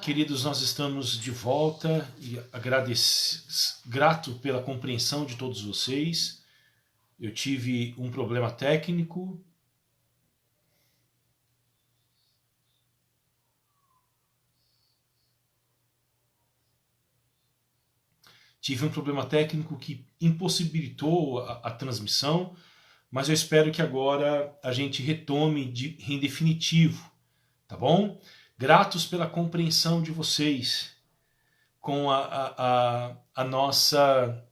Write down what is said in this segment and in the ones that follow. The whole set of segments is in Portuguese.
Queridos, nós estamos de volta e grato pela compreensão de todos vocês. Eu tive um problema técnico. Tive um problema técnico que impossibilitou a transmissão, mas eu espero que agora a gente retome em definitivo, tá bom? Gratos pela compreensão de vocês com a nossa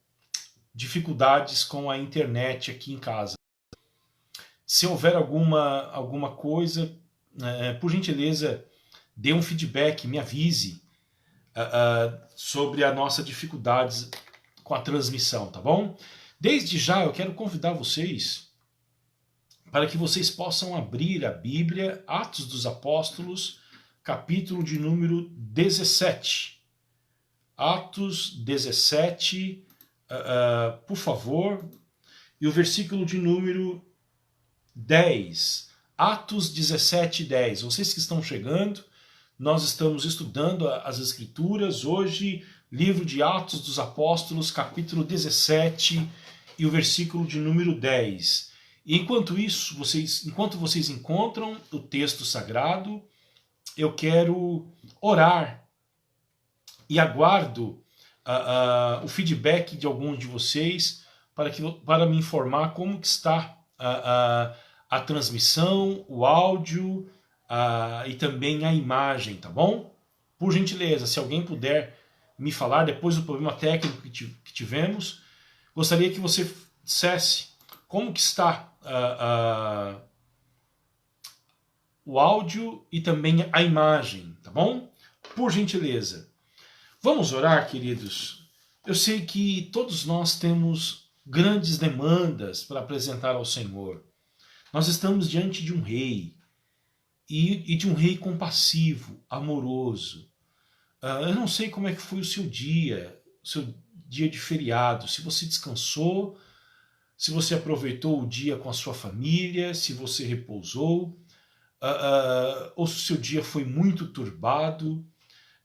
dificuldades com a internet aqui em casa. Se houver alguma coisa, por gentileza, dê um feedback, me avise sobre a nossa dificuldades com a transmissão, tá bom? Desde já eu quero convidar vocês para que vocês possam abrir a Bíblia, Atos dos Apóstolos, capítulo de número 17. Atos 17, por favor, e o versículo de número 10. Atos 17, 10. Vocês que estão chegando, nós estamos estudando as Escrituras. Hoje, livro de Atos dos Apóstolos, capítulo 17 e o versículo de número 10. E enquanto isso, enquanto vocês encontram o texto sagrado, eu quero orar e aguardo o feedback de alguns de vocês para me informar como que está a transmissão, o áudio e também a imagem, tá bom? Por gentileza, se alguém puder me falar depois do problema técnico que tivemos, gostaria que você dissesse como que está o áudio e também a imagem, tá bom? Por gentileza. Vamos orar, queridos? Eu sei que todos nós temos grandes demandas para apresentar ao Senhor. Nós estamos diante de um rei, e de um rei compassivo, amoroso. Eu não sei como é que foi o seu dia de feriado, se você descansou, se você aproveitou o dia com a sua família, se você repousou, ou se o seu dia foi muito turbado.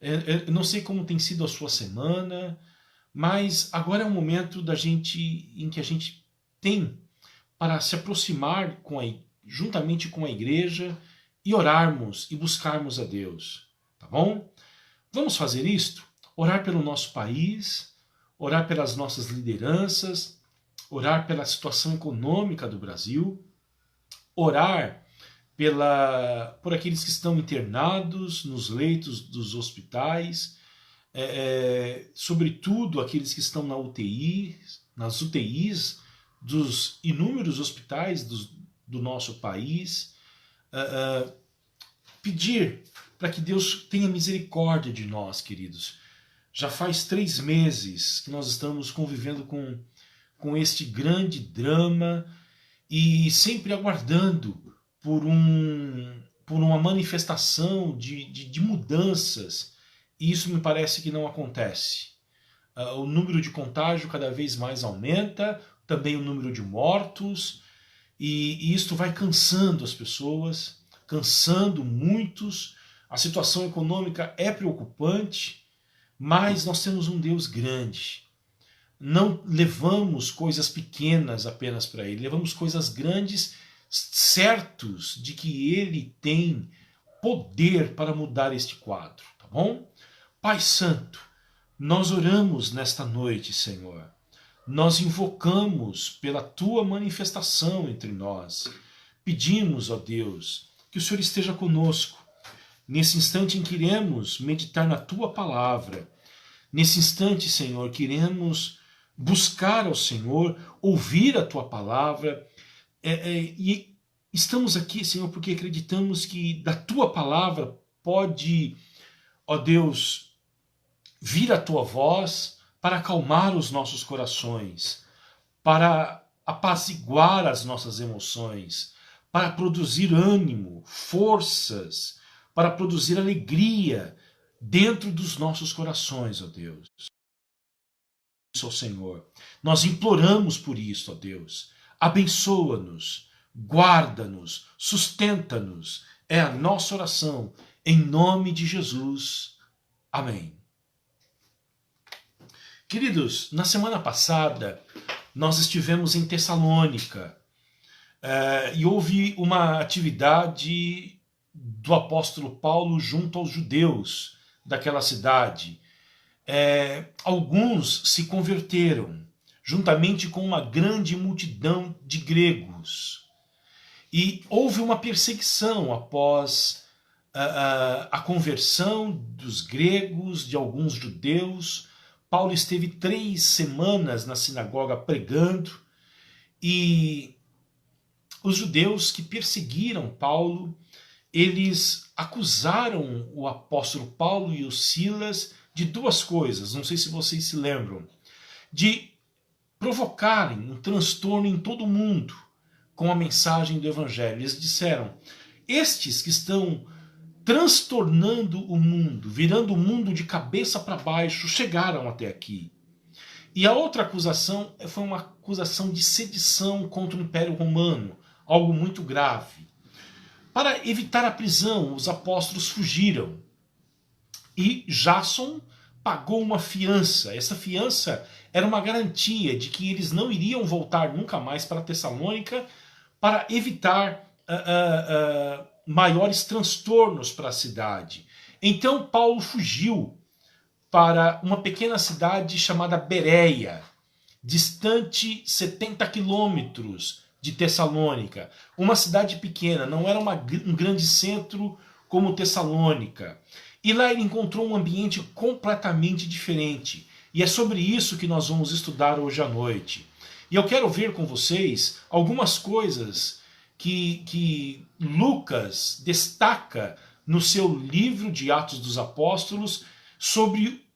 Eu não sei como tem sido a sua semana, mas agora é um momento em que a gente tem para se aproximar juntamente com a igreja e orarmos e buscarmos a Deus, tá bom? Vamos fazer isto? Orar pelo nosso país, orar pelas nossas lideranças, orar pela situação econômica do Brasil, orar por aqueles que estão internados nos leitos dos hospitais, sobretudo aqueles que estão nas UTIs dos inúmeros hospitais do nosso país, pedir para que Deus tenha misericórdia de nós, queridos. Já faz 3 meses que nós estamos convivendo com este grande drama e sempre aguardando por uma manifestação de mudanças, e isso me parece que não acontece. O número de contágio cada vez mais aumenta, também o número de mortos, e isto vai cansando as pessoas, cansando muitos. A situação econômica é preocupante, mas nós temos um Deus grande. Não levamos coisas pequenas apenas para Ele, levamos coisas grandes, certos de que Ele tem poder para mudar este quadro, tá bom? Pai Santo, nós oramos nesta noite, Senhor. Nós invocamos pela Tua manifestação entre nós. Pedimos, ó Deus, que o Senhor esteja conosco. Nesse instante em que iremos meditar na Tua palavra. Nesse instante, Senhor, queremos buscar ao Senhor, ouvir a Tua palavra. E estamos aqui, Senhor, porque acreditamos que da Tua palavra pode, ó Deus, vir a Tua voz para acalmar os nossos corações, para apaziguar as nossas emoções, para produzir ânimo, forças, para produzir alegria dentro dos nossos corações, ó Deus. Ó Senhor, nós imploramos por isso, ó Deus. Abençoa-nos, guarda-nos, sustenta-nos. É a nossa oração, em nome de Jesus. Amém. Queridos, na semana passada nós estivemos em Tessalônica e houve uma atividade do apóstolo Paulo junto aos judeus daquela cidade. Alguns se converteram, juntamente com uma grande multidão de gregos. E houve uma perseguição após a conversão dos gregos, de alguns judeus. Paulo esteve 3 semanas na sinagoga pregando, e os judeus que perseguiram Paulo, eles acusaram o apóstolo Paulo e o Silas de 2 coisas, não sei se vocês se lembram, de provocarem um transtorno em todo o mundo com a mensagem do evangelho. Eles disseram: estes que estão transtornando o mundo, virando o mundo de cabeça para baixo, chegaram até aqui. E a outra acusação foi uma acusação de sedição contra o Império Romano, algo muito grave. Para evitar a prisão, os apóstolos fugiram. E Jason pagou uma fiança. Essa fiança era uma garantia de que eles não iriam voltar nunca mais para Tessalônica, para evitar maiores transtornos para a cidade. Então Paulo fugiu para uma pequena cidade chamada Bereia, distante 70 quilômetros de Tessalônica. Uma cidade pequena, não era um grande centro como Tessalônica. E lá ele encontrou um ambiente completamente diferente. E é sobre isso que nós vamos estudar hoje à noite. E eu quero ver com vocês algumas coisas que Lucas destaca no seu livro de Atos dos Apóstolos sobre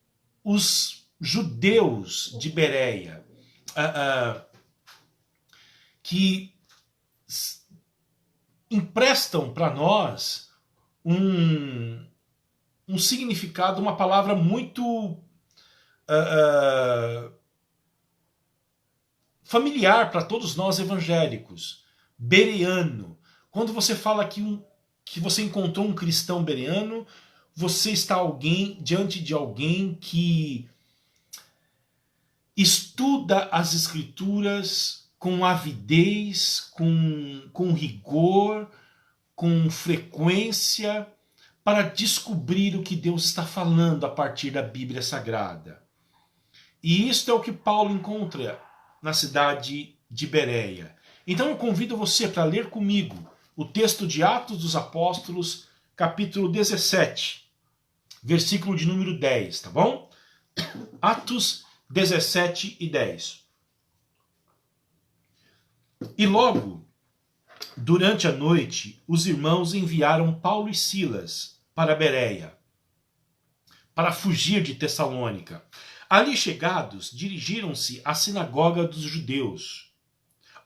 os judeus de Bereia, que emprestam para nós um significado, uma palavra muito familiar para todos nós evangélicos. Bereano. Quando você fala que você encontrou um cristão bereano, você está diante de alguém que estuda as escrituras com avidez, com rigor, com frequência, para descobrir o que Deus está falando a partir da Bíblia Sagrada. E isto é o que Paulo encontra na cidade de Bereia. Então eu convido você para ler comigo o texto de Atos dos Apóstolos, capítulo 17, versículo de número 10, tá bom? Atos 17 e 10. E logo, durante a noite, os irmãos enviaram Paulo e Silas para Bereia, para fugir de Tessalônica. Ali chegados, dirigiram-se à sinagoga dos judeus.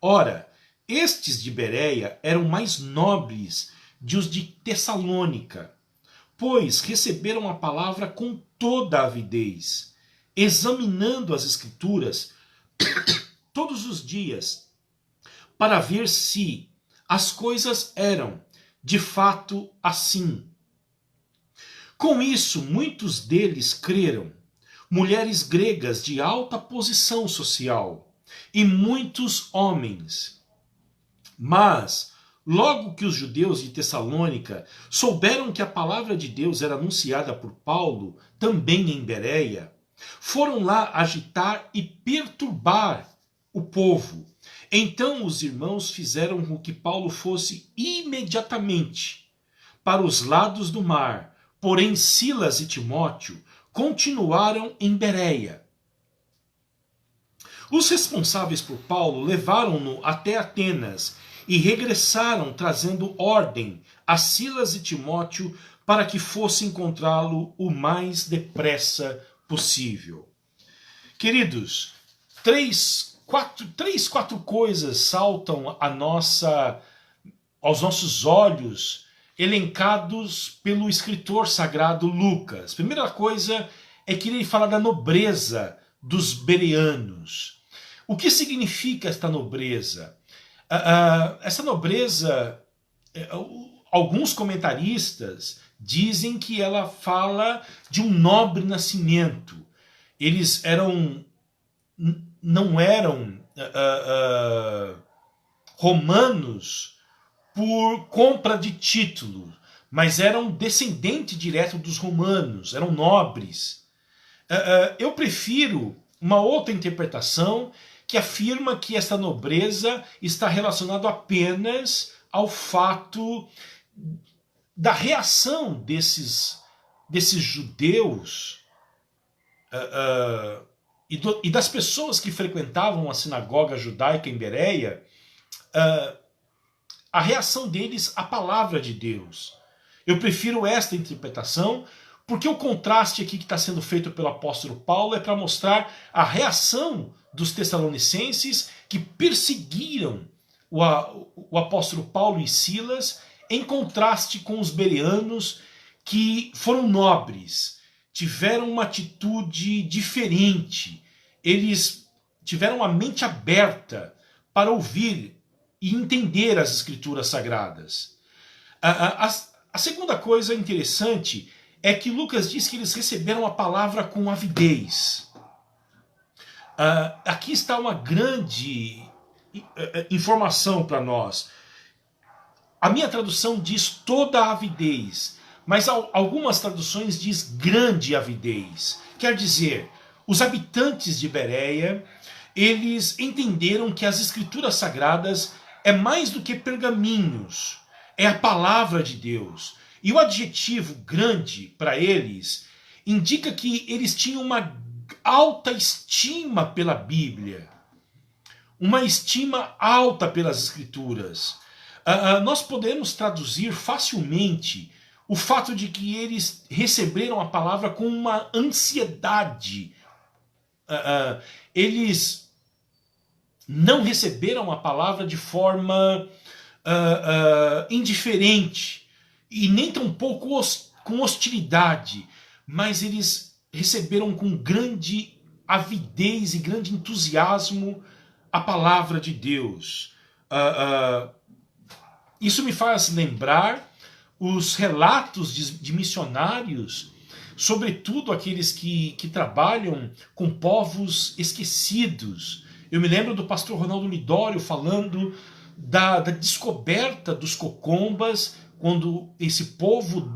Ora, estes de Bereia eram mais nobres de os de Tessalônica, pois receberam a palavra com toda a avidez, examinando as escrituras todos os dias, para ver se as coisas eram de fato assim. Com isso, muitos deles creram, mulheres gregas de alta posição social e muitos homens. Mas, logo que os judeus de Tessalônica souberam que a palavra de Deus era anunciada por Paulo, também em Bereia, foram lá agitar e perturbar o povo. Então os irmãos fizeram com que Paulo fosse imediatamente para os lados do mar, porém Silas e Timóteo continuaram em Bereia. Os responsáveis por Paulo levaram-no até Atenas e regressaram trazendo ordem a Silas e Timóteo para que fosse encontrá-lo o mais depressa possível. Queridos, quatro coisas saltam aos nossos olhos, elencados pelo escritor sagrado Lucas. Primeira coisa é que ele fala da nobreza dos bereanos. O que significa esta nobreza? Essa nobreza, alguns comentaristas dizem que ela fala de um nobre nascimento. Eles não eram romanos por compra de título, mas eram descendentes direto dos romanos, eram nobres. Eu prefiro uma outra interpretação que afirma que esta nobreza está relacionada apenas ao fato da reação desses judeus e das pessoas que frequentavam a sinagoga judaica em Bereia, a reação deles à palavra de Deus. Eu prefiro esta interpretação, porque o contraste aqui que está sendo feito pelo apóstolo Paulo é para mostrar a reação dos tessalonicenses que perseguiram o apóstolo Paulo e Silas, em contraste com os bereanos que foram nobres, tiveram uma atitude diferente, eles tiveram a mente aberta para ouvir e entender as escrituras sagradas. A segunda coisa interessante é que Lucas diz que eles receberam a palavra com avidez. Aqui está uma grande informação para nós. A minha tradução diz toda a avidez, mas algumas traduções diz grande avidez. Quer dizer, os habitantes de Bereia, eles entenderam que as escrituras sagradas é mais do que pergaminhos, é a palavra de Deus. E o adjetivo grande para eles indica que eles tinham uma alta estima pela Bíblia, uma estima alta pelas escrituras. Nós podemos traduzir facilmente o fato de que eles receberam a palavra com uma ansiedade. Eles não receberam a palavra de forma indiferente e nem tampouco com hostilidade, mas eles receberam com grande avidez e grande entusiasmo a palavra de Deus. Isso me faz lembrar os relatos de missionários, sobretudo aqueles que trabalham com povos esquecidos. Eu me lembro do pastor Ronaldo Lidório falando da descoberta dos cocombas, quando esse povo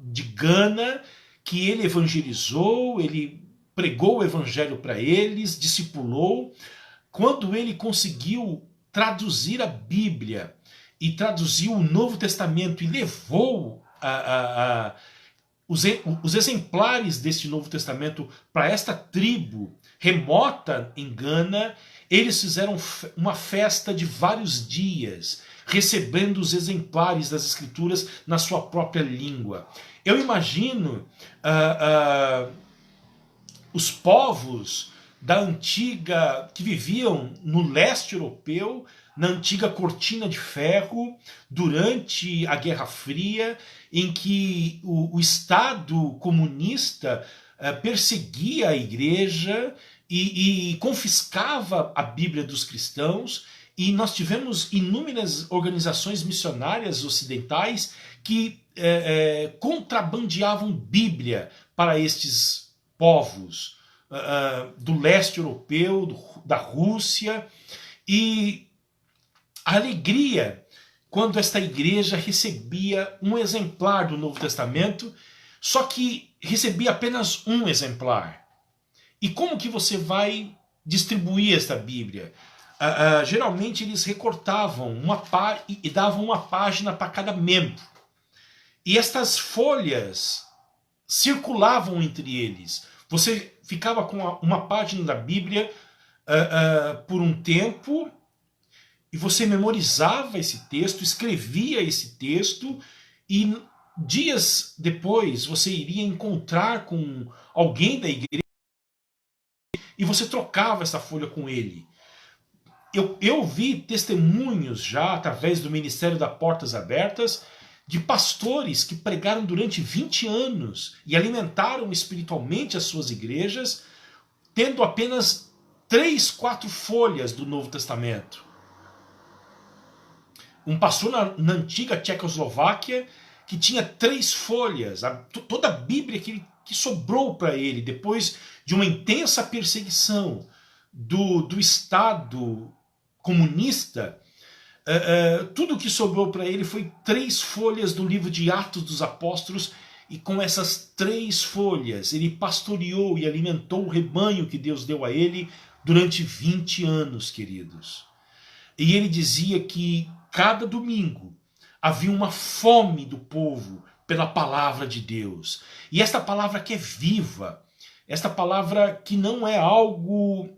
de Gana, que ele evangelizou, ele pregou o evangelho para eles, discipulou, quando ele conseguiu traduzir a Bíblia e traduziu o Novo Testamento e levou os exemplares deste Novo Testamento para esta tribo remota em Gana, eles fizeram uma festa de vários dias, recebendo os exemplares das Escrituras na sua própria língua. Eu imagino os povos da antiga, que viviam no leste europeu, na antiga cortina de ferro, durante a Guerra Fria, em que o Estado comunista perseguia a igreja e confiscava a Bíblia dos cristãos, e nós tivemos inúmeras organizações missionárias ocidentais que contrabandeavam Bíblia para estes povos do leste europeu, da Rússia, e a alegria quando esta igreja recebia um exemplar do Novo Testamento, só que recebia apenas um exemplar. E como que você vai distribuir esta Bíblia? Geralmente eles recortavam e davam uma página para cada membro. E estas folhas circulavam entre eles. Você ficava com uma página da Bíblia por um tempo, e você memorizava esse texto, escrevia esse texto, e dias depois você iria encontrar com alguém da igreja e você trocava essa folha com ele. Eu vi testemunhos já, através do Ministério das Portas Abertas, de pastores que pregaram durante 20 anos e alimentaram espiritualmente as suas igrejas, tendo apenas 3, 4 folhas do Novo Testamento. um pastor na antiga Tchecoslováquia que tinha 3 folhas, toda a Bíblia que sobrou para ele depois de uma intensa perseguição do Estado comunista. Tudo que sobrou para ele foi 3 folhas do livro de Atos dos Apóstolos, e com essas 3 folhas ele pastoreou e alimentou o rebanho que Deus deu a ele durante 20 anos, queridos. E ele dizia que cada domingo havia uma fome do povo pela palavra de Deus. E esta palavra que é viva, esta palavra que não é algo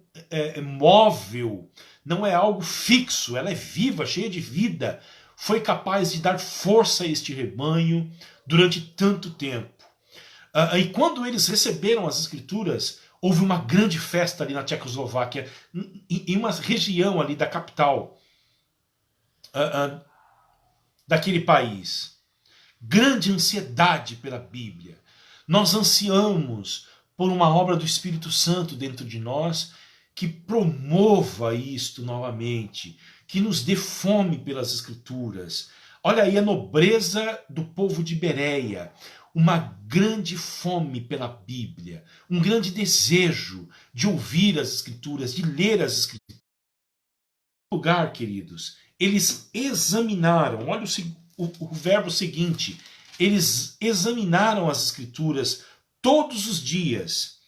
móvel, não é algo fixo, ela é viva, cheia de vida, foi capaz de dar força a este rebanho durante tanto tempo. E quando eles receberam as Escrituras, houve uma grande festa ali na Tchecoslováquia, em uma região ali da capital daquele país. Grande ansiedade pela Bíblia. Nós ansiamos por uma obra do Espírito Santo dentro de nós que promova isto novamente, que nos dê fome pelas Escrituras. Olha aí a nobreza do povo de Bereia, uma grande fome pela Bíblia, um grande desejo de ouvir as Escrituras, de ler as Escrituras. Em lugar, queridos, eles examinaram, olha o verbo seguinte, eles examinaram as Escrituras todos os dias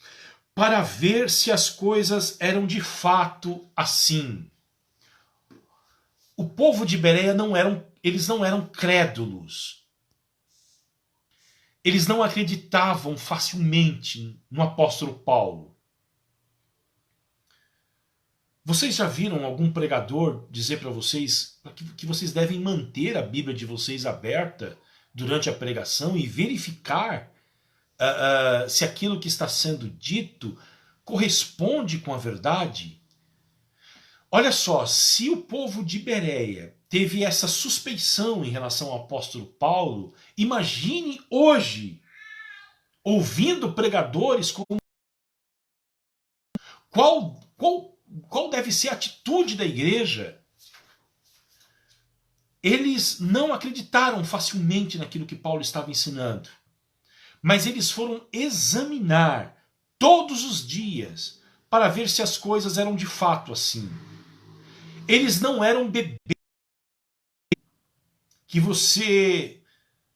para ver se as coisas eram de fato assim. O povo de Bereia eles não eram crédulos. Eles não acreditavam facilmente no apóstolo Paulo. Vocês já viram algum pregador dizer para vocês que vocês devem manter a Bíblia de vocês aberta durante a pregação e verificar se aquilo que está sendo dito corresponde com a verdade? Olha só, se o povo de Bereia teve essa suspeição em relação ao apóstolo Paulo, imagine hoje, ouvindo pregadores como... Qual deve ser a atitude da igreja? Eles não acreditaram facilmente naquilo que Paulo estava ensinando, mas eles foram examinar todos os dias para ver se as coisas eram de fato assim. Eles não eram bebês que você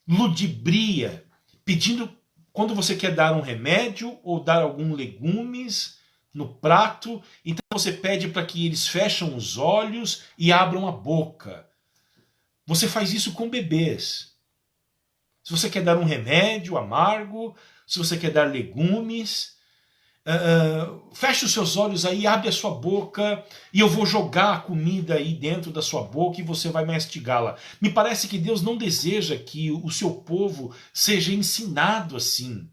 ludibria pedindo quando você quer dar um remédio ou dar algum legumes no prato, então você pede para que eles fechem os olhos e abram a boca. Você faz isso com bebês. Se você quer dar um remédio amargo, se você quer dar legumes, feche os seus olhos aí, abre a sua boca e eu vou jogar a comida aí dentro da sua boca e você vai mastigá-la. Me parece que Deus não deseja que o seu povo seja ensinado assim.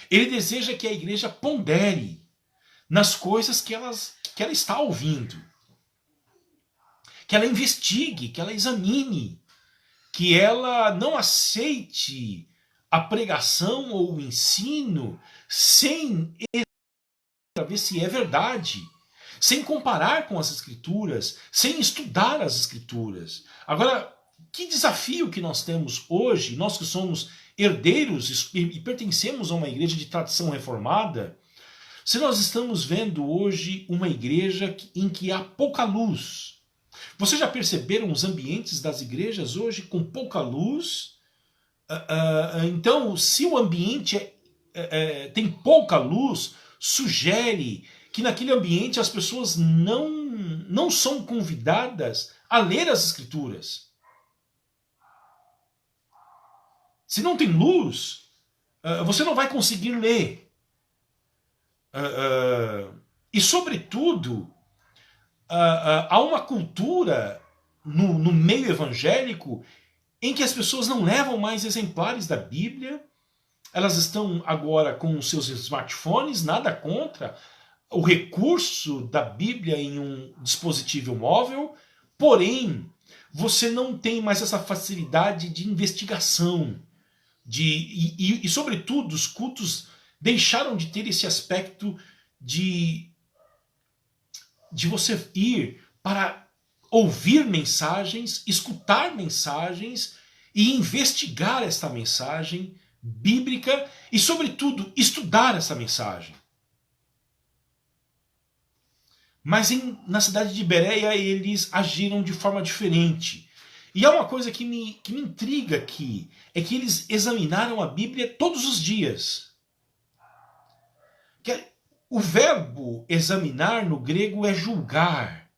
Ele deseja que a igreja pondere nas coisas que ela está ouvindo. Que ela investigue, que ela examine, que ela não aceite a pregação ou o ensino sem ver se é verdade, sem comparar com as Escrituras, sem estudar as Escrituras. Agora, que desafio que nós temos hoje, nós que somos herdeiros e pertencemos a uma igreja de tradição reformada, se nós estamos vendo hoje uma igreja em que há pouca luz. Vocês já perceberam os ambientes das igrejas hoje com pouca luz? Então, se o ambiente tem pouca luz, sugere que naquele ambiente as pessoas não são convidadas a ler as Escrituras. Se não tem luz, você não vai conseguir ler. E, sobretudo, há uma cultura no meio evangélico em que as pessoas não levam mais exemplares da Bíblia. Elas estão agora com os seus smartphones, nada contra o recurso da Bíblia em um dispositivo móvel, porém, você não tem mais essa facilidade de investigação. E sobretudo, os cultos deixaram de ter esse aspecto de você ir para ouvir mensagens, escutar mensagens e investigar esta mensagem bíblica e, sobretudo, estudar essa mensagem. Mas na cidade de Bereia eles agiram de forma diferente. E há uma coisa que me intriga aqui, é que eles examinaram a Bíblia todos os dias. O verbo examinar no grego é julgar.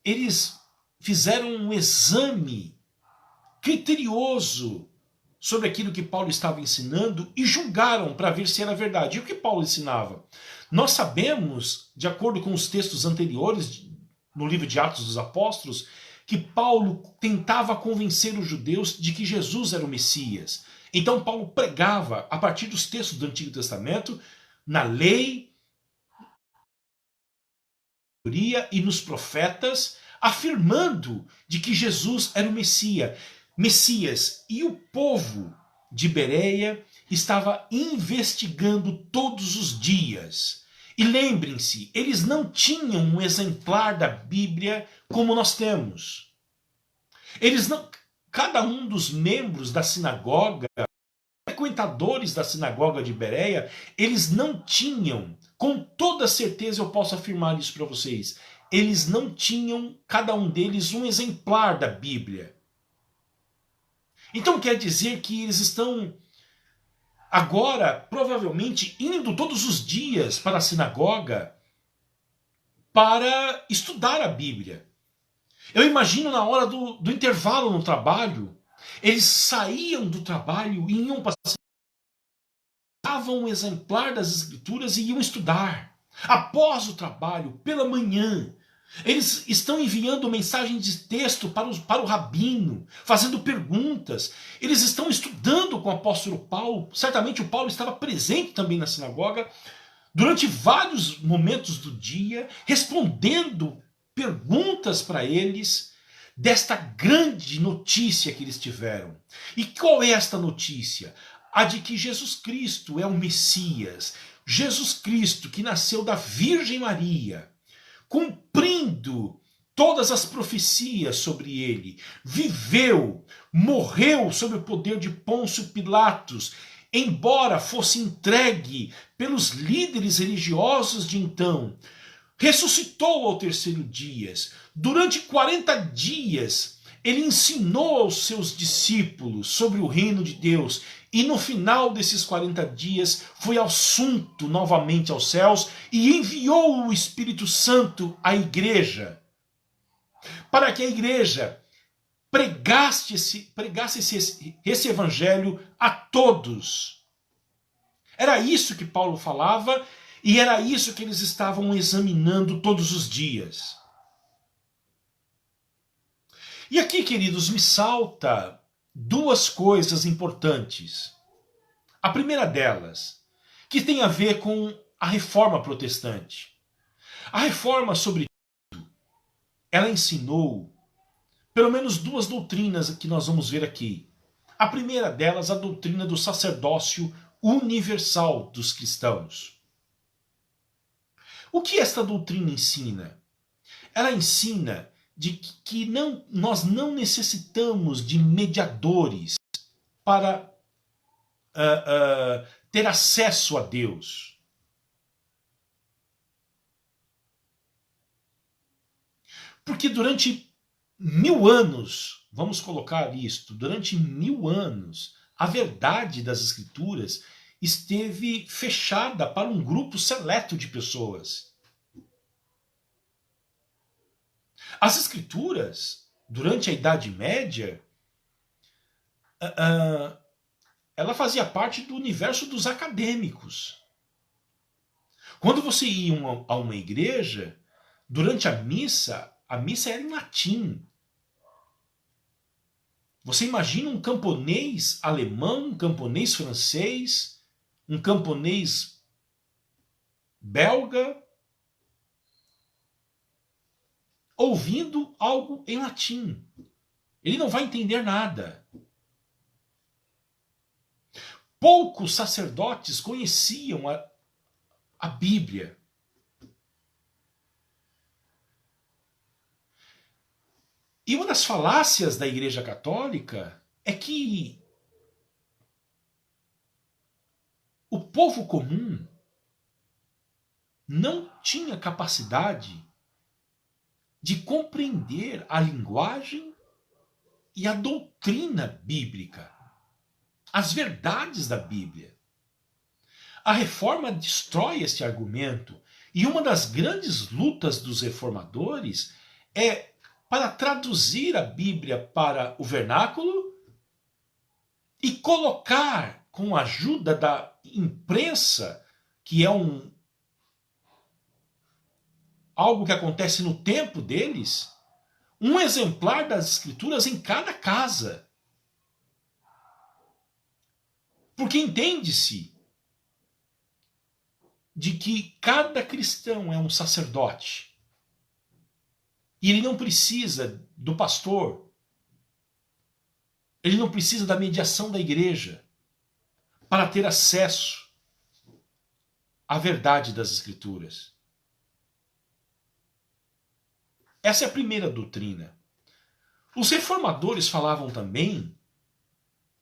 Eles fizeram um exame criterioso sobre aquilo que Paulo estava ensinando e julgaram para ver se era verdade. E o que Paulo ensinava? Nós sabemos, de acordo com os textos anteriores no livro de Atos dos Apóstolos, que Paulo tentava convencer os judeus de que Jesus era o Messias. Então Paulo pregava a partir dos textos do Antigo Testamento, na lei e nos profetas, afirmando de que Jesus era o Messias. E o povo de Bereia estava investigando todos os dias. E lembrem-se, eles não tinham um exemplar da Bíblia como nós temos. Cada um dos membros da sinagoga, frequentadores da sinagoga de Bereia, eles não tinham, com toda certeza eu posso afirmar isso para vocês, eles não tinham, cada um deles, um exemplar da Bíblia. Então quer dizer que eles estão agora, provavelmente, indo todos os dias para a sinagoga para estudar a Bíblia. Eu imagino na hora do intervalo no trabalho, eles saíam do trabalho e iam para a sinagoga, davam um exemplar das Escrituras e iam estudar. Após o trabalho, pela manhã, eles estão enviando mensagens de texto para o rabino, fazendo perguntas. Eles estão estudando com o apóstolo Paulo. Certamente o Paulo estava presente também na sinagoga durante vários momentos do dia, respondendo perguntas para eles desta grande notícia que eles tiveram. E qual é esta notícia? A de que Jesus Cristo é o Messias. Jesus Cristo que nasceu da Virgem Maria, cumprindo todas as profecias sobre ele, viveu, morreu sob o poder de Pôncio Pilatos, embora fosse entregue pelos líderes religiosos de então, ressuscitou ao terceiro dia. Durante 40 dias, ele ensinou aos seus discípulos sobre o reino de Deus. E no final desses 40 dias foi assunto novamente aos céus e enviou o Espírito Santo à igreja, para que a igreja pregasse esse evangelho a todos. Era isso que Paulo falava e era isso que eles estavam examinando todos os dias. E aqui, queridos, me salta duas coisas importantes. A primeira delas, que tem a ver com a reforma protestante. A reforma, sobretudo, ela ensinou pelo menos duas doutrinas que nós vamos ver aqui. A primeira delas, a doutrina do sacerdócio universal dos cristãos. O que esta doutrina ensina? Ela ensina de que nós não necessitamos de mediadores para ter acesso a Deus. Porque durante 1000 anos, vamos colocar isto, durante 1000 anos, a verdade das Escrituras esteve fechada para um grupo seleto de pessoas. As Escrituras, durante a Idade Média, ela fazia parte do universo dos acadêmicos. Quando você ia a uma igreja, durante a missa era em latim. Você imagina um camponês alemão, um camponês francês, um camponês belga, ouvindo algo em latim. Ele não vai entender nada. Poucos sacerdotes conheciam a Bíblia. E uma das falácias da Igreja Católica é que o povo comum não tinha capacidade de compreender a linguagem e a doutrina bíblica, as verdades da Bíblia. A reforma destrói este argumento, e uma das grandes lutas dos reformadores é para traduzir a Bíblia para o vernáculo e colocar, com a ajuda da imprensa, que é algo que acontece no tempo deles, um exemplar das Escrituras em cada casa. Porque entende-se de que cada cristão é um sacerdote. E ele não precisa do pastor. Ele não precisa da mediação da igreja para ter acesso à verdade das Escrituras. Essa é a primeira doutrina. Os reformadores falavam também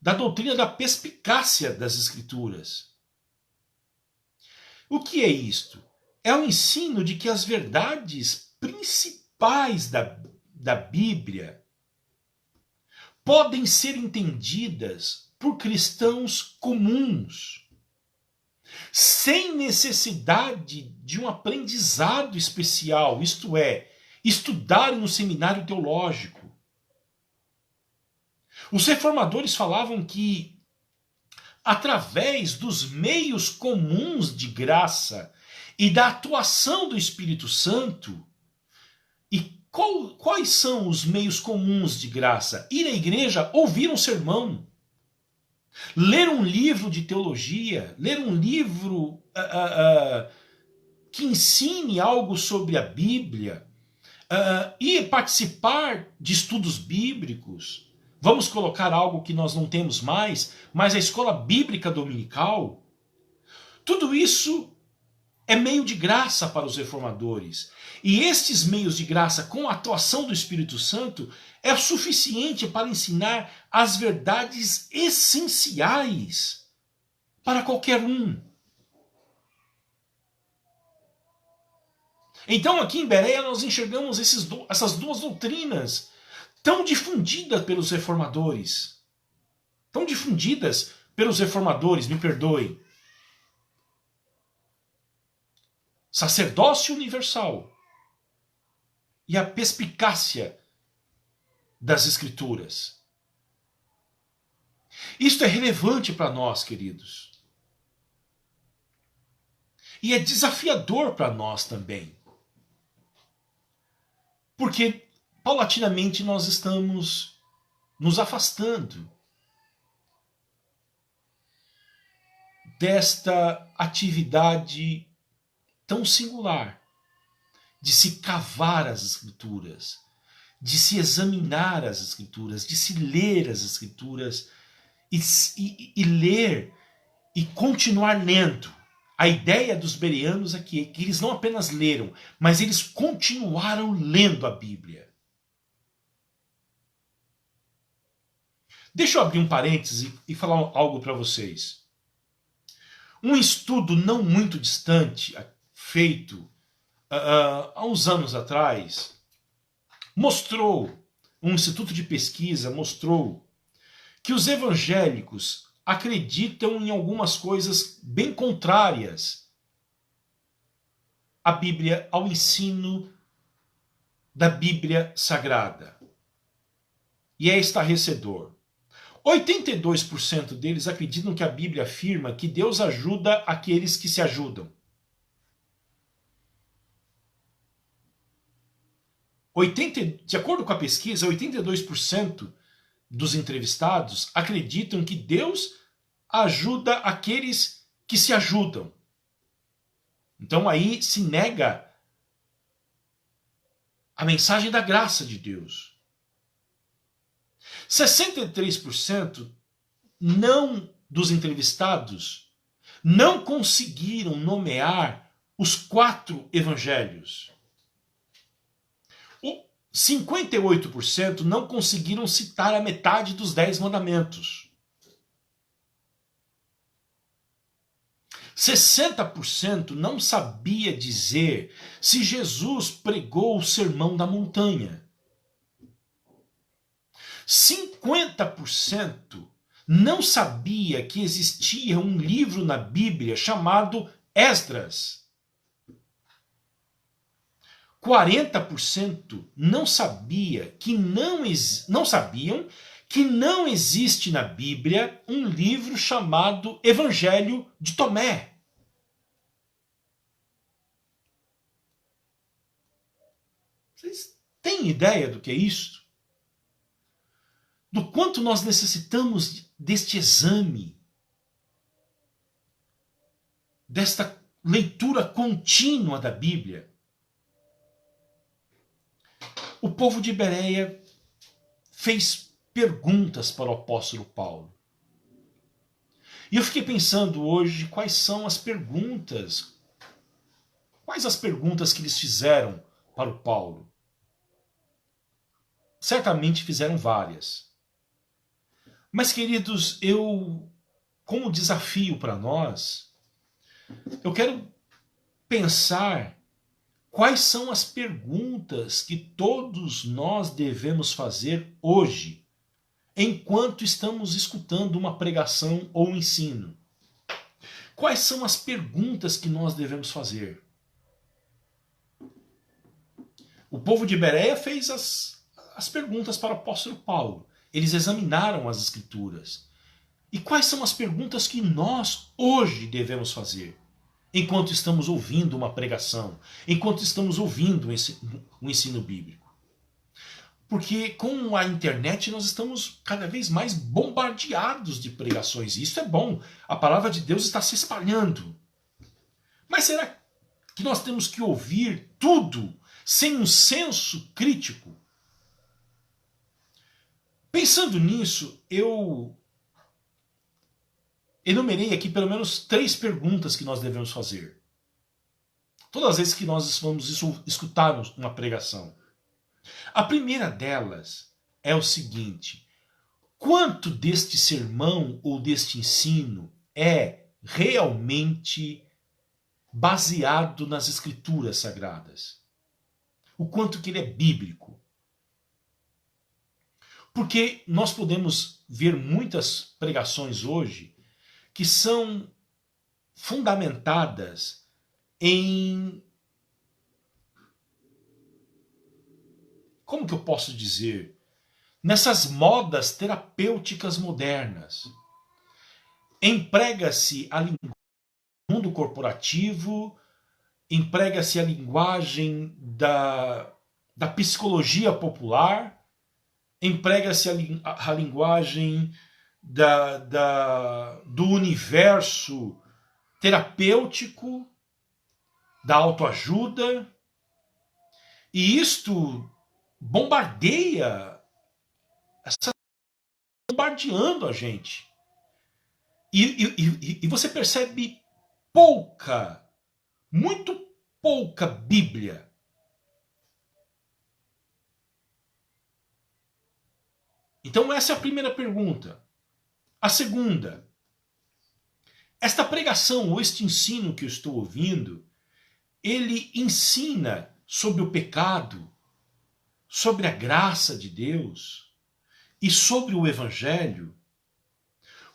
da doutrina da perspicácia das Escrituras. O que é isto? É o ensino de que as verdades principais da Bíblia podem ser entendidas por cristãos comuns, sem necessidade de um aprendizado especial, isto é, estudar no seminário teológico. Os reformadores falavam que, através dos meios comuns de graça e da atuação do Espírito Santo, e quais são os meios comuns de graça? Ir à igreja, ouvir um sermão, ler um livro de teologia, ler um livro que ensine algo sobre a Bíblia, e participar de estudos bíblicos. Vamos colocar algo que nós não temos mais, mas a escola bíblica dominical. Tudo isso é meio de graça para os reformadores. E estes meios de graça, com a atuação do Espírito Santo, é o suficiente para ensinar as verdades essenciais para qualquer um. Então aqui em Bereia nós enxergamos essas duas doutrinas tão difundidas pelos reformadores. Tão difundidas pelos reformadores, me perdoem. Sacerdócio universal e a perspicácia das Escrituras. Isto é relevante para nós, queridos. E é desafiador para nós também. Porque, paulatinamente, nós estamos nos afastando desta atividade tão singular de se cavar as Escrituras, de se examinar as Escrituras, de se ler as Escrituras e ler e continuar lendo. A ideia dos bereanos é que eles não apenas leram, mas eles continuaram lendo a Bíblia. Deixa eu abrir um parêntese e falar algo para vocês. Um estudo não muito distante, feito há uns anos atrás, um instituto de pesquisa mostrou que os evangélicos acreditam em algumas coisas bem contrárias à Bíblia, ao ensino da Bíblia Sagrada. E é estarrecedor. 82% deles acreditam que a Bíblia afirma que Deus ajuda aqueles que se ajudam. 80, de acordo com a pesquisa, 82% dos entrevistados acreditam que Deus ajuda aqueles que se ajudam. Então aí se nega a mensagem da graça de Deus. 63% dos entrevistados não conseguiram nomear os 4 evangelhos. 58% não conseguiram citar a metade dos 10 mandamentos. 60% não sabia dizer se Jesus pregou o Sermão da Montanha. 50% não sabia que existia um livro na Bíblia chamado Esdras. 40% não sabia não sabiam que não existe na Bíblia um livro chamado Evangelho de Tomé. Vocês têm ideia do que é isso? Do quanto nós necessitamos deste exame, desta leitura contínua da Bíblia. O povo de Bereia fez perguntas para o apóstolo Paulo. E eu fiquei pensando hoje quais são as perguntas. Quais as perguntas que eles fizeram para o Paulo? Certamente fizeram várias. Mas, queridos, como desafio para nós, eu quero pensar quais são as perguntas que todos nós devemos fazer hoje, enquanto estamos escutando uma pregação ou um ensino. Quais são as perguntas que nós devemos fazer? O povo de Bereia fez as perguntas para o apóstolo Paulo. Eles examinaram as Escrituras. E quais são as perguntas que nós hoje devemos fazer? Enquanto estamos ouvindo uma pregação, enquanto estamos ouvindo um ensino bíblico. Porque com a internet nós estamos cada vez mais bombardeados de pregações. E isso é bom. A palavra de Deus está se espalhando. Mas será que nós temos que ouvir tudo sem um senso crítico? Pensando nisso, eu enumerei aqui pelo menos 3 perguntas que nós devemos fazer. Todas as vezes que nós vamos escutar uma pregação. A primeira delas é o seguinte: quanto deste sermão ou deste ensino é realmente baseado nas Escrituras Sagradas? O quanto que ele é bíblico? Porque nós podemos ver muitas pregações hoje que são fundamentadas em... Como que eu posso dizer? Nessas modas terapêuticas modernas. Emprega-se a linguagem do mundo corporativo, emprega-se a linguagem da psicologia popular, emprega-se a linguagem do universo terapêutico, da autoajuda, e isto bombardeia, bombardeando a gente. E você percebe muito pouca Bíblia. Então essa é a primeira pergunta. A segunda: esta pregação ou este ensino que eu estou ouvindo, ele ensina sobre o pecado, sobre a graça de Deus e sobre o Evangelho?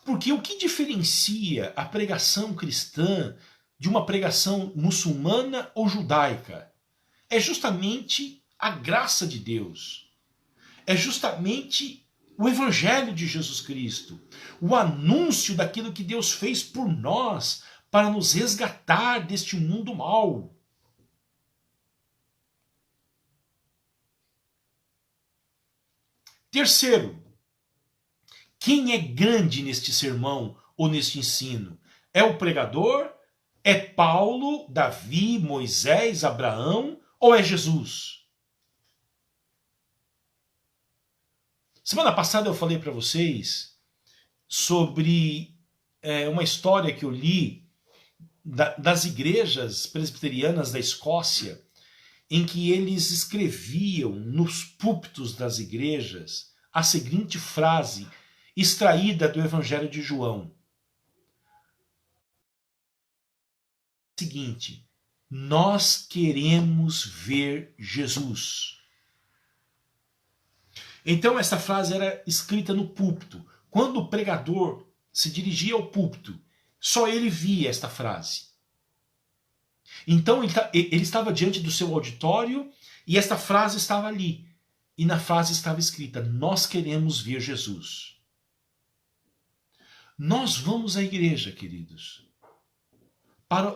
Porque o que diferencia a pregação cristã de uma pregação muçulmana ou judaica é justamente a graça de Deus. É justamente o Evangelho de Jesus Cristo, o anúncio daquilo que Deus fez por nós para nos resgatar deste mundo mau. Terceiro, quem é grande neste sermão ou neste ensino? É o pregador? É Paulo, Davi, Moisés, Abraão ou é Jesus? Semana passada eu falei para vocês sobre uma história que eu li das igrejas presbiterianas da Escócia, em que eles escreviam nos púlpitos das igrejas a seguinte frase, extraída do Evangelho de João. Seguinte: nós queremos ver Jesus. Então essa frase era escrita no púlpito. Quando o pregador se dirigia ao púlpito, só ele via esta frase. Então ele estava diante do seu auditório e esta frase estava ali. E na frase estava escrita: nós queremos ver Jesus. Nós vamos à igreja, queridos,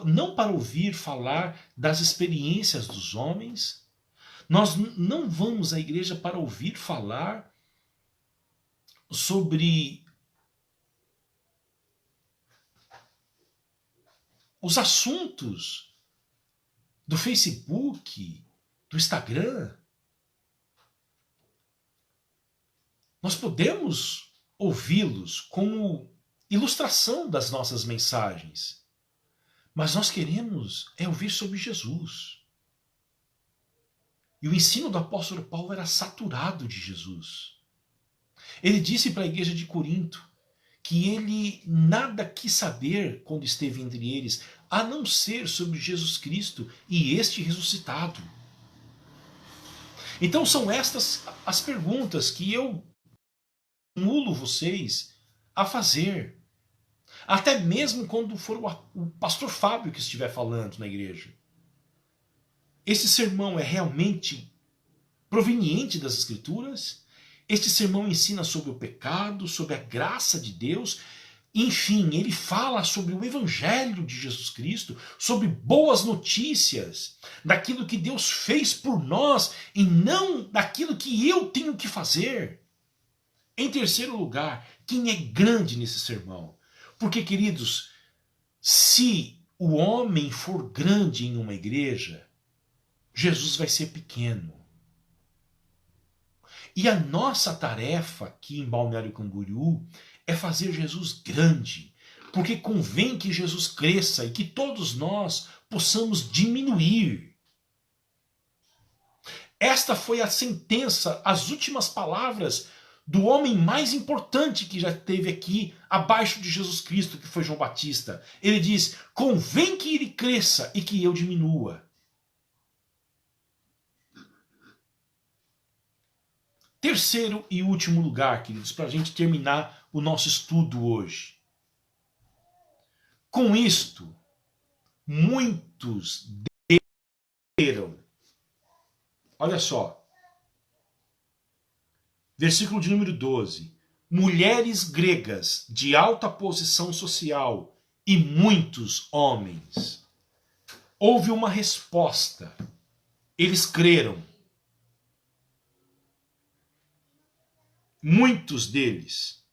não para ouvir falar das experiências dos homens. Nós não vamos à igreja para ouvir falar sobre os assuntos do Facebook, do Instagram. Nós podemos ouvi-los como ilustração das nossas mensagens, mas nós queremos ouvir sobre Jesus. E o ensino do apóstolo Paulo era saturado de Jesus. Ele disse para a igreja de Corinto que ele nada quis saber quando esteve entre eles, a não ser sobre Jesus Cristo e este ressuscitado. Então são estas as perguntas que eu estimulo vocês a fazer. Até mesmo quando for o pastor Fábio que estiver falando na igreja. Esse sermão é realmente proveniente das Escrituras? Este sermão ensina sobre o pecado, sobre a graça de Deus. Enfim, ele fala sobre o Evangelho de Jesus Cristo, sobre boas notícias, daquilo que Deus fez por nós e não daquilo que eu tenho que fazer. Em terceiro lugar, quem é grande nesse sermão? Porque, queridos, se o homem for grande em uma igreja, Jesus vai ser pequeno. E a nossa tarefa aqui em Balneário Camboriú é fazer Jesus grande, porque convém que Jesus cresça e que todos nós possamos diminuir. Esta foi a sentença, as últimas palavras do homem mais importante que já teve aqui abaixo de Jesus Cristo, que foi João Batista. Ele diz: convém que ele cresça e que eu diminua. Terceiro e último lugar, queridos, para a gente terminar o nosso estudo hoje. Com isto, muitos desceram. Olha só. Versículo de número 12. Mulheres gregas de alta posição social e muitos homens. Houve uma resposta. Eles creram. Muitos deles.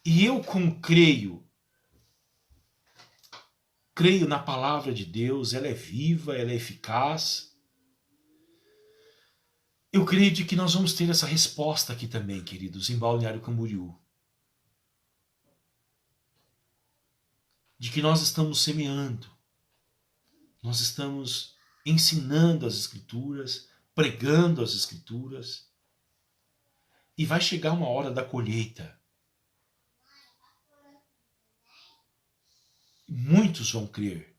E eu, como creio na palavra de Deus, ela é viva, ela é eficaz. Eu creio de que nós vamos ter essa resposta aqui também, queridos, em Balneário Camboriú. De que nós estamos semeando, nós estamos ensinando as Escrituras, pregando as Escrituras, e vai chegar uma hora da colheita. Muitos vão crer.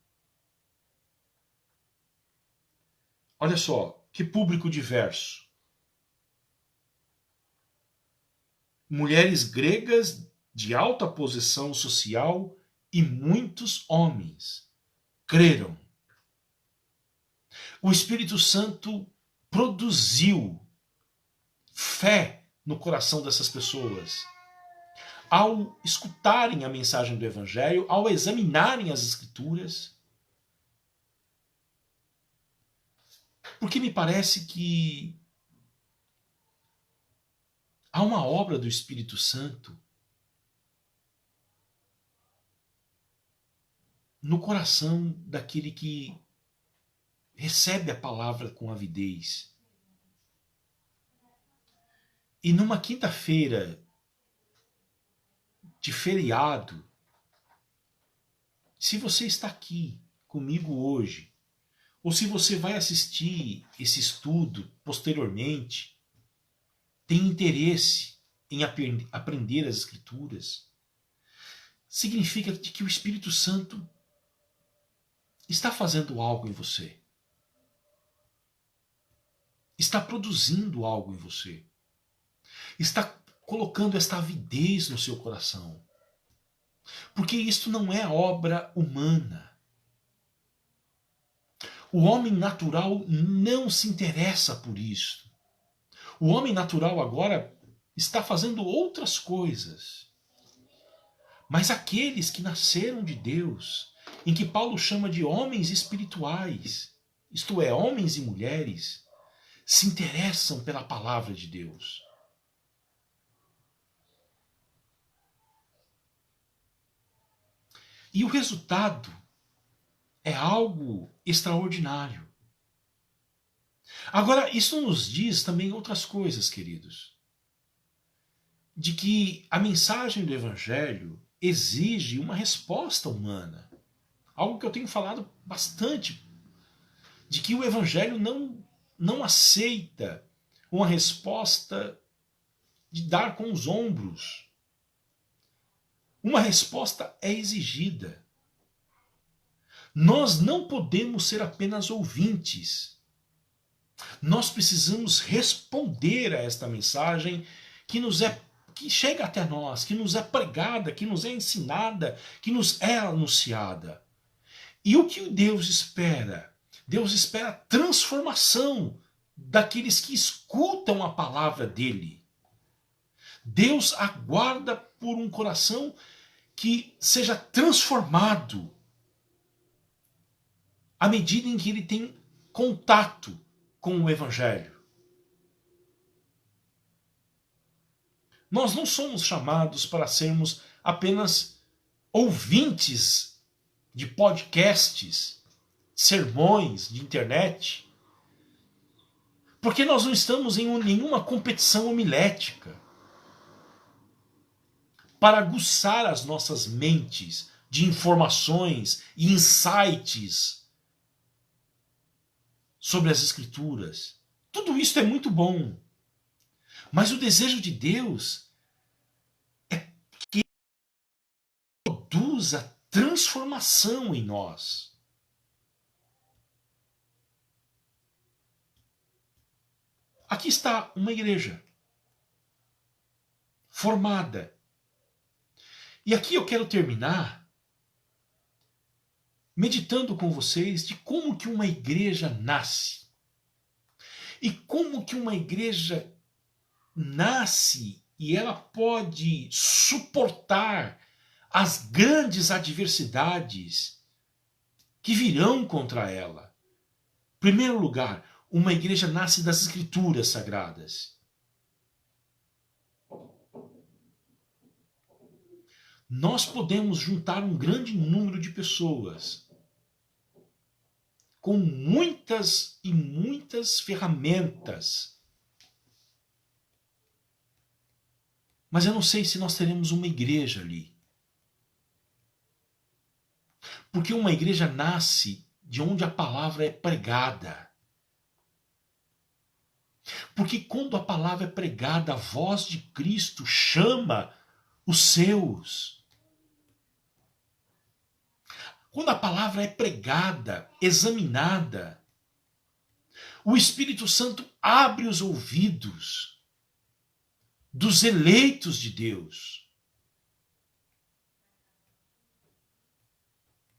Olha só, que público diverso. Mulheres gregas de alta posição social e muitos homens creram. O Espírito Santo produziu fé no coração dessas pessoas. Ao escutarem a mensagem do Evangelho, ao examinarem as Escrituras. Porque me parece que há uma obra do Espírito Santo no coração daquele que recebe a palavra com avidez. E numa quinta-feira de feriado, se você está aqui comigo hoje, ou se você vai assistir esse estudo posteriormente, tem interesse em aprender as Escrituras, significa de que o Espírito Santo está fazendo algo em você. Está produzindo algo em você. Está colocando esta avidez no seu coração. Porque isto não é obra humana. O homem natural não se interessa por isso. O homem natural agora está fazendo outras coisas. Mas aqueles que nasceram de Deus, em que Paulo chama de homens espirituais, isto é, homens e mulheres, se interessam pela palavra de Deus. E o resultado é algo extraordinário. Agora, isso nos diz também outras coisas, queridos. De que a mensagem do Evangelho exige uma resposta humana. Algo que eu tenho falado bastante. De que o Evangelho não aceita uma resposta de dar com os ombros. Uma resposta é exigida. Nós não podemos ser apenas ouvintes. Nós precisamos responder a esta mensagem que chega até nós, que nos é pregada, que nos é ensinada, que nos é anunciada. E o que Deus espera? Deus espera a transformação daqueles que escutam a palavra dele. Deus aguarda por um coração que seja transformado à medida em que ele tem contato com o Evangelho. Nós não somos chamados para sermos apenas ouvintes de podcasts, sermões de internet, porque nós não estamos em nenhuma competição homilética para aguçar as nossas mentes de informações e insights sobre as Escrituras. Tudo isso é muito bom. Mas o desejo de Deus é que produza transformação em nós. Aqui está uma igreja formada. E aqui eu quero terminar meditando com vocês de como que uma igreja nasce. E como que uma igreja nasce e ela pode suportar as grandes adversidades que virão contra ela. Em primeiro lugar, uma igreja nasce das Escrituras Sagradas. Nós podemos juntar um grande número de pessoas com muitas e muitas ferramentas. Mas eu não sei se nós teremos uma igreja ali. Porque uma igreja nasce de onde a palavra é pregada. Porque quando a palavra é pregada, a voz de Cristo chama os seus. Quando a palavra é pregada, examinada, o Espírito Santo abre os ouvidos dos eleitos de Deus.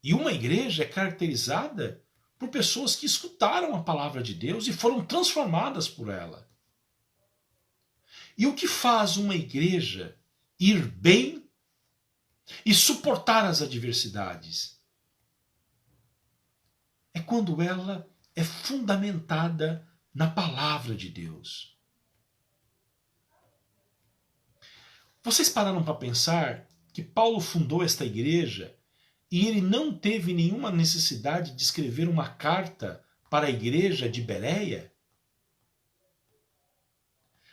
E uma igreja é caracterizada por pessoas que escutaram a palavra de Deus e foram transformadas por ela. E o que faz uma igreja ir bem e suportar as adversidades? É quando ela é fundamentada na palavra de Deus. Vocês pararam para pensar que Paulo fundou esta igreja e ele não teve nenhuma necessidade de escrever uma carta para a igreja de Bereia?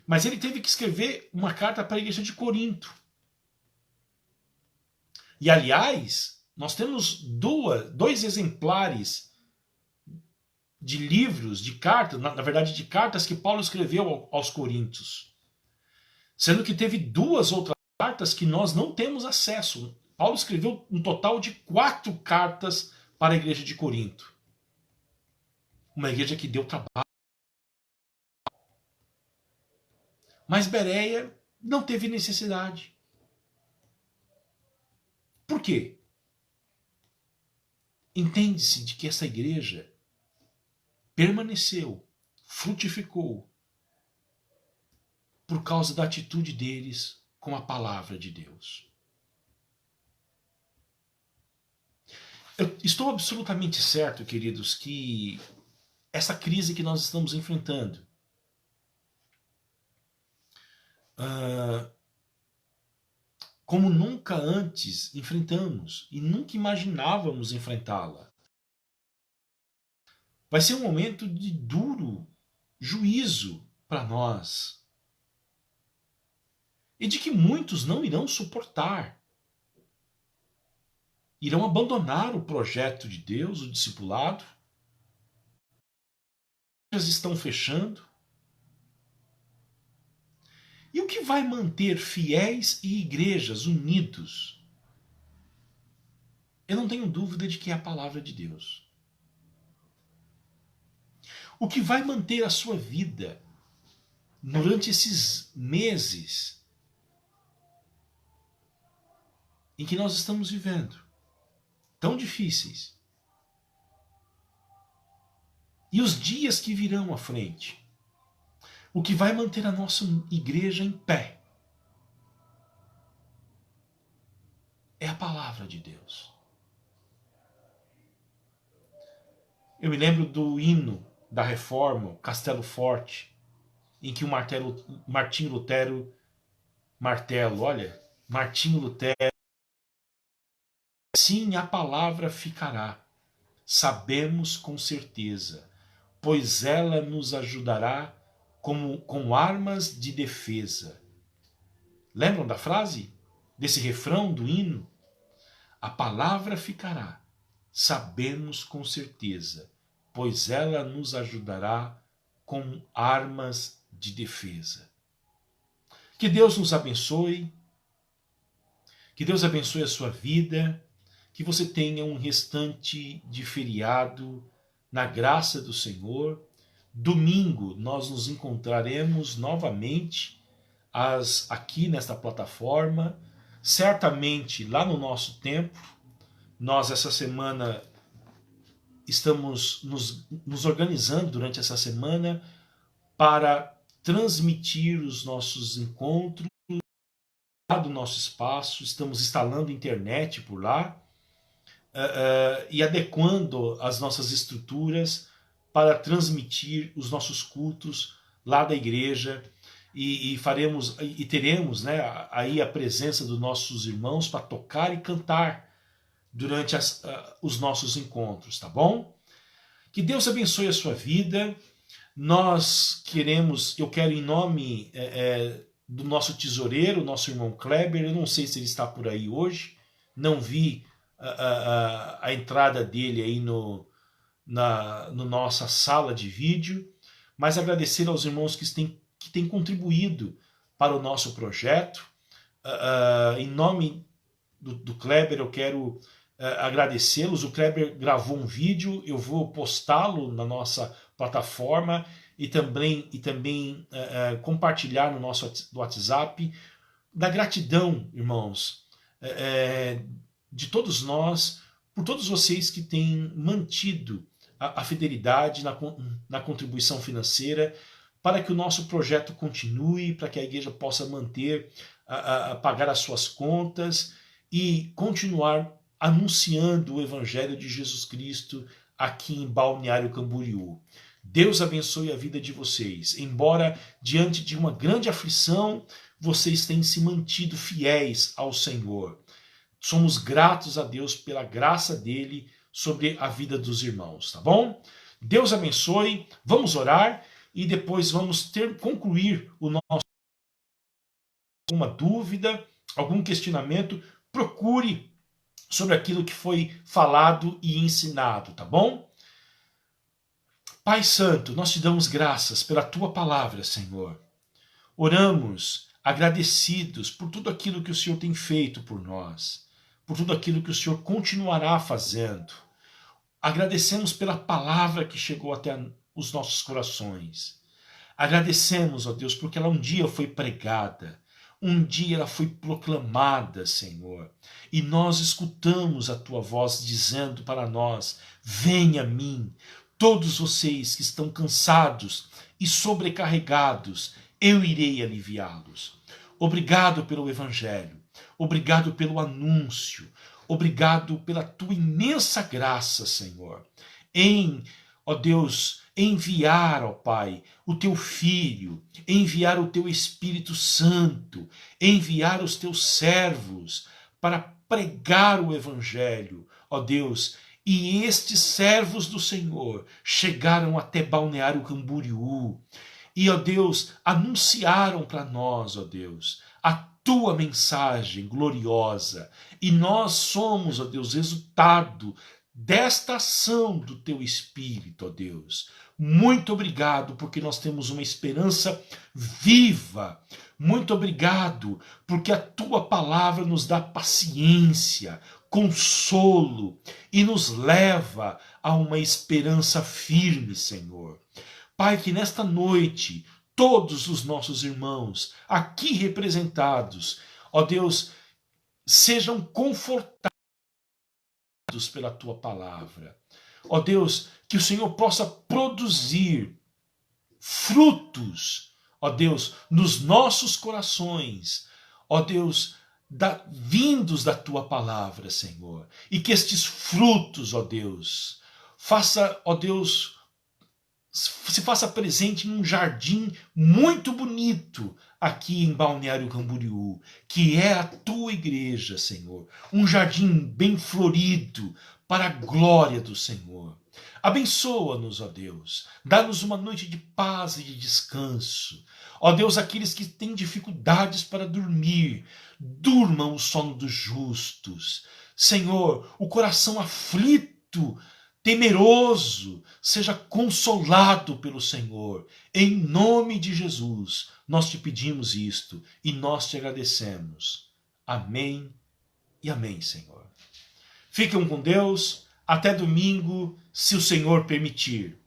Mas ele teve que escrever uma carta para a igreja de Corinto. E aliás, nós temos dois exemplares de livros, de cartas, na verdade de cartas que Paulo escreveu aos Coríntios. Sendo que teve 2 outras cartas que nós não temos acesso. Paulo escreveu um total de 4 cartas para a igreja de Corinto. Uma igreja que deu trabalho. Mas Bereia não teve necessidade. Por quê? Entende-se de que essa igreja permaneceu, frutificou, por causa da atitude deles com a palavra de Deus. Eu estou absolutamente certo, queridos, que essa crise que nós estamos enfrentando, como nunca antes enfrentamos e nunca imaginávamos enfrentá-la, vai ser um momento de duro juízo para nós. E de que muitos não irão suportar. Irão abandonar o projeto de Deus, o discipulado. Elas estão fechando. E o que vai manter fiéis e igrejas unidos? Eu não tenho dúvida de que é a palavra de Deus. O que vai manter a sua vida durante esses meses em que nós estamos vivendo, tão difíceis, e os dias que virão à frente, o que vai manter a nossa igreja em pé é a palavra de Deus. Eu me lembro do hino da Reforma, Castelo Forte, em que o Martinho Lutero, Martinho Lutero, sim, a palavra ficará, sabemos com certeza, pois ela nos ajudará com armas de defesa. Lembram da frase? Desse refrão do hino? A palavra ficará, sabemos com certeza, pois ela nos ajudará com armas de defesa. Que Deus nos abençoe, que Deus abençoe a sua vida, que você tenha um restante de feriado na graça do Senhor. Domingo nós nos encontraremos novamente aqui nesta plataforma, certamente lá no nosso templo. Nós essa semana estamos nos organizando durante essa semana para transmitir os nossos encontros do nosso espaço. Estamos instalando internet por lá, e adequando as nossas estruturas para transmitir os nossos cultos lá da igreja, e teremos, né, aí a presença dos nossos irmãos para tocar e cantar durante os nossos encontros, tá bom? Que Deus abençoe a sua vida. Eu quero em nome do nosso tesoureiro, nosso irmão Kleber, eu não sei se ele está por aí hoje, não vi a entrada dele aí na nossa sala de vídeo, mas agradecer aos irmãos que têm contribuído para o nosso projeto. Em nome do Kleber, eu quero agradecê-los. O Kleber gravou um vídeo, eu vou postá-lo na nossa plataforma e também compartilhar no nosso WhatsApp. Da gratidão, irmãos, de todos nós, por todos vocês que têm mantido a fidelidade na contribuição financeira, para que o nosso projeto continue, para que a igreja possa manter, pagar as suas contas e continuar anunciando o Evangelho de Jesus Cristo aqui em Balneário Camboriú. Deus abençoe a vida de vocês. Embora diante de uma grande aflição, vocês tenham se mantido fiéis ao Senhor. Somos gratos a Deus pela graça dele sobre a vida dos irmãos, tá bom? Deus abençoe, vamos orar e depois vamos concluir o nosso. Alguma dúvida, algum questionamento, procure sobre aquilo que foi falado e ensinado, tá bom? Pai Santo, nós te damos graças pela tua palavra, Senhor. Oramos agradecidos por tudo aquilo que o Senhor tem feito por nós, por tudo aquilo que o Senhor continuará fazendo. Agradecemos pela palavra que chegou até os nossos corações. Agradecemos, ó Deus, porque ela um dia foi pregada, um dia ela foi proclamada, Senhor. E nós escutamos a tua voz dizendo para nós: venha a mim, todos vocês que estão cansados e sobrecarregados, eu irei aliviá-los. Obrigado pelo Evangelho, obrigado pelo anúncio, obrigado pela tua imensa graça, Senhor, ó Deus, enviar, ó Pai, o teu Filho, enviar o teu Espírito Santo, enviar os teus servos para pregar o Evangelho, ó Deus. E estes servos do Senhor chegaram até Balneário Camboriú e, ó Deus, anunciaram para nós, ó Deus, a tua mensagem gloriosa. E nós somos, ó Deus, resultado desta ação do teu Espírito, ó Deus. Muito obrigado, porque nós temos uma esperança viva. Muito obrigado, porque a tua palavra nos dá paciência, consolo e nos leva a uma esperança firme, Senhor. Pai, que nesta noite todos os nossos irmãos aqui representados, ó Deus, sejam confortados pela tua palavra. Ó Deus, que o Senhor possa produzir frutos, ó Deus, nos nossos corações, ó Deus, vindos da tua palavra, Senhor. E que estes frutos, ó Deus, ó Deus, se faça presente em um jardim muito bonito aqui em Balneário Camboriú, que é a tua igreja, Senhor. Um jardim bem florido para a glória do Senhor. Abençoa-nos, ó Deus. Dá-nos uma noite de paz e de descanso. Ó Deus, aqueles que têm dificuldades para dormir, durmam o sono dos justos. Senhor, o coração aflito, temeroso, seja consolado pelo Senhor. Em nome de Jesus, nós te pedimos isto e nós te agradecemos. Amém e amém, Senhor. Fiquem com Deus. Até domingo, se o Senhor permitir.